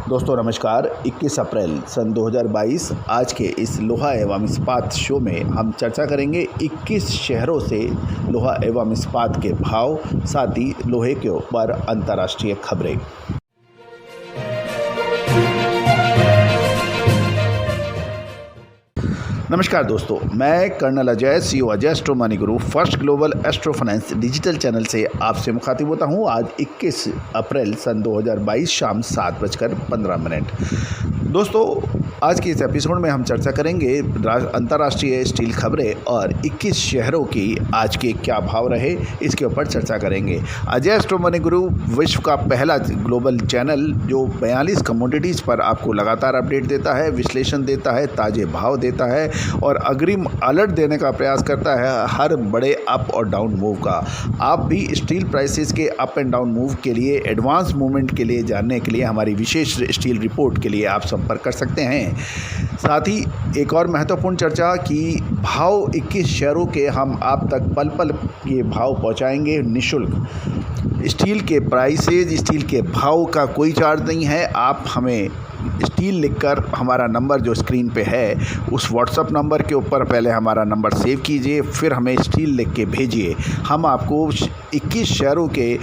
दोस्तों नमस्कार। 21 अप्रैल सन 2022 आज के इस लोहा एवं इस्पात शो में हम चर्चा करेंगे 21 शहरों से लोहा एवं इस्पात के भाव, साथ ही लोहे के ऊपर अंतर्राष्ट्रीय खबरें। नमस्कार दोस्तों, मैं colonel Ajay, CEO Ajay Astro Money Guru First Global Astro Finance digital channel से आपसे मुखातिब होता हूं। आज 21 अप्रैल सन 2022 शाम 7:15। दोस्तों आज के इस एपिसोड में हम चर्चा करेंगे अंतर्राष्ट्रीय स्टील खबरें और 21 शहरों की आज के क्या भाव रहे, इसके ऊपर चर्चा करेंगे। अजय एस्ट्रो मनी गुरु विश्व का पहला ग्लोबल चैनल जो 42 कमोडिटीज़ पर आपको लगातार अपडेट देता है, विश्लेषण देता है, ताज़े भाव देता है और अग्रिम अलर्ट देने का प्रयास करता है हर बड़े अप और डाउन मूव का। आप भी स्टील प्राइसेस के अप एंड डाउन मूव के लिए, एडवांस मूवमेंट के लिए जानने के लिए हमारी विशेष स्टील रिपोर्ट के लिए आप संपर्क कर सकते हैं। साथ ही एक और महत्वपूर्ण चर्चा कि भाव 21 शहरों के हम आप तक पल पल ये भाव पहुंचाएंगे निःशुल्क। स्टील के प्राइसेज, स्टील के भाव का कोई चार्ज नहीं है। आप हमें स्टील लिखकर हमारा नंबर जो स्क्रीन पे है उस व्हाट्सअप नंबर के ऊपर पहले हमारा नंबर सेव कीजिए, फिर हमें स्टील लिख के भेजिए। हम आपको 21 शहरों के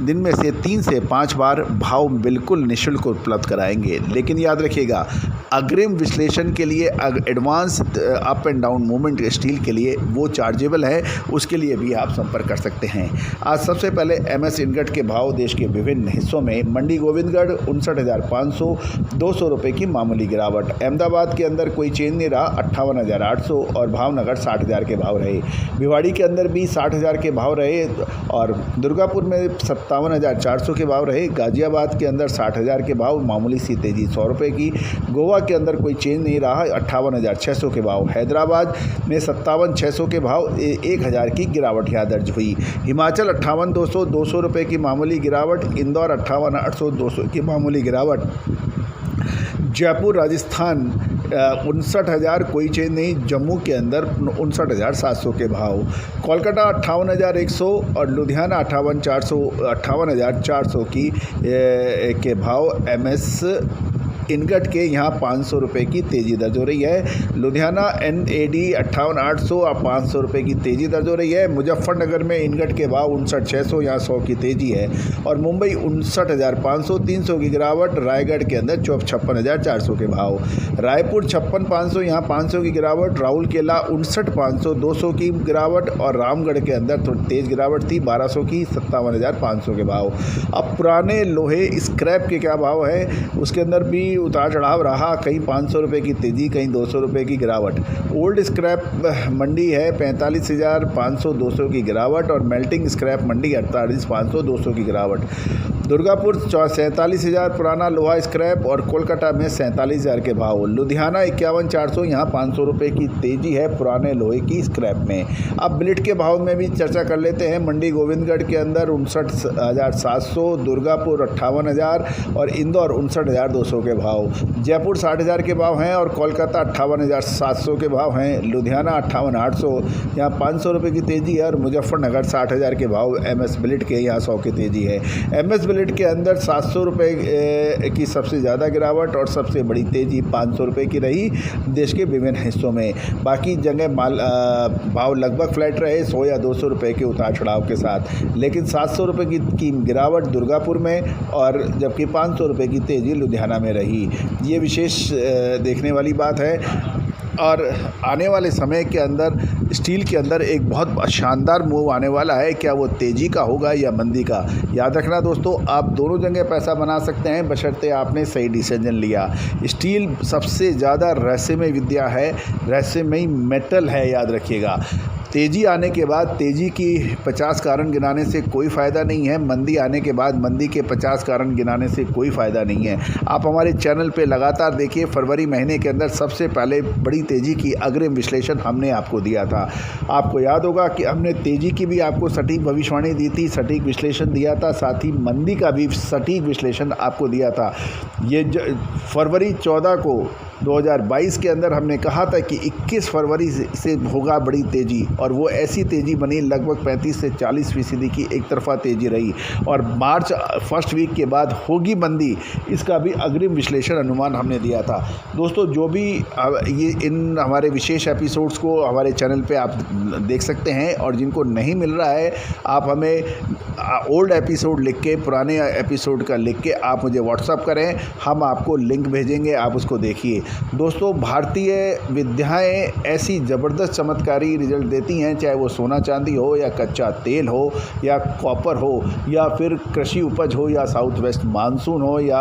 दिन में से 3 से 5 बार भाव बिल्कुल निःशुल्क उपलब्ध कराएंगे। लेकिन याद रखिएगा, अग्रिम विश्लेषण के लिए advance up and down movement steel के लिए वो चार्जेबल है, उसके लिए भी आप संपर्क कर सकते हैं। आज सबसे पहले MS इनगट के भाव देश के विभिन्न हिस्सों में। मंडी गोविंदगढ़ 59,500, 200 रुपये की मामूली गिरावट। अहमदाबाद के अंदर कोई चेंज नहीं रहा, 58,800 और भावनगर 60,000 के भाव रहे। भिवाड़ी के अंदर भी 60,000 के भाव रहे और दुर्गापुर में 57,400 के भाव रहे। गाजियाबाद के अंदर 60,000 के भाव, मामूली सी तेजी 100 रुपये की। गोवा के अंदर कोई चेंज नहीं रहा, 58,600 के भाव। हैदराबाद में 57,600 के भाव, 1,000 की गिरावट यहाँ दर्ज हुई। हिमाचल 58,200, 200 रुपये की मामूली गिरावट। इंदौर 58,800, 200 की मामूली गिरावट। जयपुर राजस्थान 59,000, कोई चेंज नहीं। जम्मू के अंदर 59,700 के भाव। कोलकाता 58,100 और लुधियाना 58,400 के भाव। MS इनगट के यहाँ 500 रुपये की तेज़ी दर्ज हो रही है। लुधियाना NAD 58,800 और 500 रुपये की तेज़ी दर्ज हो रही है। मुजफ्फरनगर में इनगट के भाव 59,600, यहाँ 100 की तेज़ी है। और मुंबई 59,500, 300 की गिरावट। रायगढ़ के अंदर 56,400 के भाव। रायपुर 56,500, यहाँ 500 की गिरावट। राउरकेला 59,500, 200 की गिरावट। और रामगढ़ के अंदर थोड़ी तेज़ गिरावट थी, 1200 की, 57,500 के भाव। अब पुराने लोहे स्क्रैप के क्या भाव है, उसके अंदर भी उतार चढ़ाव रहा। कहीं 500 रुपये की तेज़ी, कहीं 200 रुपये की गिरावट। ओल्ड स्क्रैप मंडी है 45,500, 200 की गिरावट। और मेल्टिंग स्क्रैप मंडी 48,500, 200 की गिरावट। दुर्गापुर 47,000 पुराना लोहा स्क्रैप और कोलकाता में 47,000 के भाव। लुधियाना 51,400, यहाँ 500 रुपये की तेज़ी है पुराने लोहे की स्क्रैप में। अब बिलेट के भाव में भी चर्चा कर लेते हैं। मंडी गोविंदगढ़ के अंदर 59,700, दुर्गापुर 58,000 और इंदौर 59,200 के भाव। जयपुर 60,000 के भाव हैं और कोलकाता 58,700 के भाव हैं। लुधियाना 58,800, यहाँ 500 रुपये की तेज़ी है। और मुजफ्फरनगर 60,000 के भाव MS बिलेट के, यहाँ 100 की तेज़ी है। MS बिलेट के अंदर 700 रुपये की सबसे ज़्यादा गिरावट और सबसे बड़ी तेज़ी 500 रुपये की रही देश के विभिन्न हिस्सों में। बाकी जगह भाव लगभग फ्लैट रहे, 100 या 200 रुपये के उतार चढ़ाव के साथ। लेकिन 700 रुपये की गिरावट दुर्गापुर में और जबकि 500 रुपये की तेज़ी लुधियाना में रही। ये विशेष देखने वाली बात है। और आने वाले समय के अंदर स्टील के अंदर एक बहुत शानदार मूव आने वाला है। क्या वो तेज़ी का होगा या मंदी का? याद रखना दोस्तों, आप दोनों जगह पैसा बना सकते हैं बशर्ते आपने सही डिसीजन लिया। स्टील सबसे ज़्यादा रहस्यमय विद्या है, रहस्यमय मेटल है, याद रखिएगा। तेज़ी आने के बाद तेज़ी की 50 कारण गिनाने से कोई फ़ायदा नहीं है। मंदी आने के बाद मंदी के 50 कारण गिनाने से कोई फ़ायदा नहीं है। आप हमारे चैनल पे लगातार देखिए, फरवरी महीने के अंदर सबसे पहले बड़ी तेज़ी की अग्रिम विश्लेषण हमने आपको दिया था। आपको याद होगा कि हमने तेज़ी की भी आपको सटीक भविष्यवाणी दी थी, सटीक विश्लेषण दिया था, साथ ही मंदी का भी सटीक विश्लेषण आपको दिया था। ये फरवरी 14 को 2022 के अंदर हमने कहा था कि 21 फरवरी से होगा बड़ी तेज़ी, और वो ऐसी तेज़ी बनी, लगभग 35 से 40% की एक तरफा तेज़ी रही। और मार्च फर्स्ट वीक के बाद होगी मंदी, इसका भी अग्रिम विश्लेषण अनुमान हमने दिया था। दोस्तों, जो भी ये इन हमारे विशेष एपिसोड्स को हमारे चैनल पे आप देख सकते हैं, और जिनको नहीं मिल रहा है आप हमें ओल्ड एपिसोड लिख के, पुराने एपिसोड का लिख के आप मुझे व्हाट्सअप करें, हम आपको लिंक भेजेंगे, आप उसको देखिए। दोस्तों, भारतीय विद्याएं ऐसी ज़बरदस्त चमत्कारी रिजल्ट देती हैं, चाहे वो सोना चांदी हो या कच्चा तेल हो या कॉपर हो या फिर कृषि उपज हो या साउथ वेस्ट मानसून हो या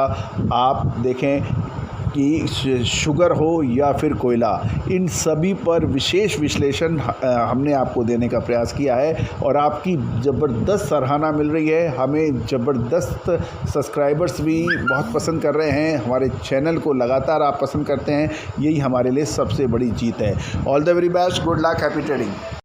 आप देखें कि शुगर हो या फिर कोयला, इन सभी पर विशेष विश्लेषण हमने आपको देने का प्रयास किया है, और आपकी ज़बरदस्त सराहना मिल रही है। हमें ज़बरदस्त सब्सक्राइबर्स भी बहुत पसंद कर रहे हैं, हमारे चैनल को लगातार आप पसंद करते हैं, यही हमारे लिए सबसे बड़ी जीत है। All the very best, good luck, happy trading.